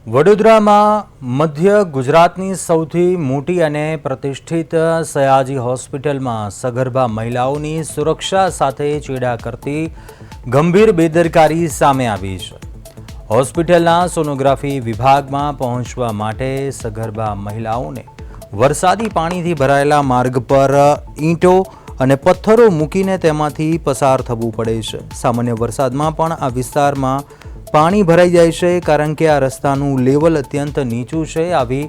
વડોદરામાં મધ્ય ગુજરાતની સૌથી મોટી અને પ્રતિષ્ઠિત સયાજી હોસ્પિટલમાં સગર્ભા મહિલાઓની સુરક્ષા સાથે ચેડા કરતી ગંભીર બેદરકારી સામે આવી છે। હોસ્પિટલના સોનોગ્રાફી વિભાગમાં પહોંચવા માટે સગર્ભા મહિલાઓને વરસાદી પાણીથી ભરાયેલા માર્ગ પર ઈંટો અને પથ્થરો મૂકીને તેમાંથી પસાર થવું પડે છે। સામાન્ય વરસાદમાં પણ આ વિસ્તારમાં પાણી ભરાઈ જાય છે કારણ કે આ રસ્તાનું લેવલ અત્યંત નીચું છે। આવી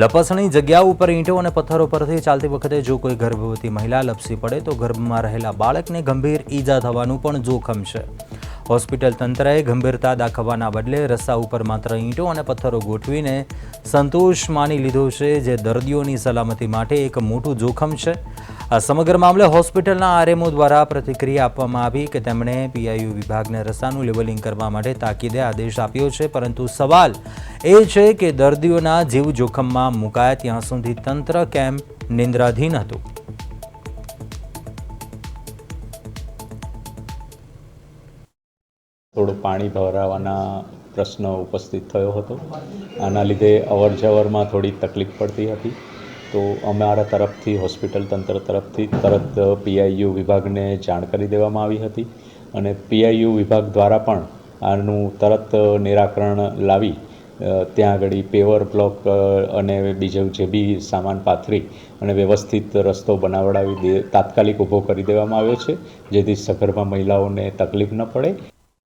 લપસણી જગ્યાઓ ઉપર ઈંટો અને પથ્થરો પરથી ચાલતી વખતે જો કોઈ ગર્ભવતી મહિલા લપસી પડે તો ગર્ભમાં રહેલા બાળકને ગંભીર ઈજા થવાનું પણ જોખમ છે। હોસ્પિટલ તંત્રએ ગંભીરતા દાખવવાના બદલે રસ્તા ઉપર માત્ર ઈંટો અને પથ્થરો ગોઠવીને સંતોષ માની લીધો છે, જે દર્દીઓની સલામતી માટે એક મોટું જોખમ છે। આ સમગ્ર મામલે હોસ્પિટલના આરએમઓ દ્વારા પ્રતિક્રિયા આપવામાં આવી કે તેમણે પીઆઈયુ વિભાગને રસ્તાનું લેવલિંગ કરવા માટે તાકીદે આદેશ આપ્યો છે, પરંતુ સવાલ એ છે કે દર્દીઓના જીવ જોખમમાં મુકાયા ત્યાં સુધી તંત્ર કેમ નિંદ્રાધીન હતું। થોડું પાણી ભરાવાના પ્રશ્ન ઉપસ્થિત થયો હતો। આના લીધે અવરજવરમાં થોડી તકલીફ પડતી હતી, તો અમારા તરફથી હોસ્પિટલ તંત્ર તરફથી તરત પીઆઈયુ વિભાગને જાણ કરી દેવામાં આવી હતી અને પીઆઈયુ વિભાગ દ્વારા પણ આનું તરત નિરાકરણ લાવી ત્યાં આગળ પેવર બ્લોક અને બીજો જે બી સામાન પાથરી અને વ્યવસ્થિત રસ્તો બનાવડાવી તાત્કાલિક ઊભો કરી દેવામાં આવ્યો છે, જેથી સગર્ભા મહિલાઓને તકલીફ ન પડે।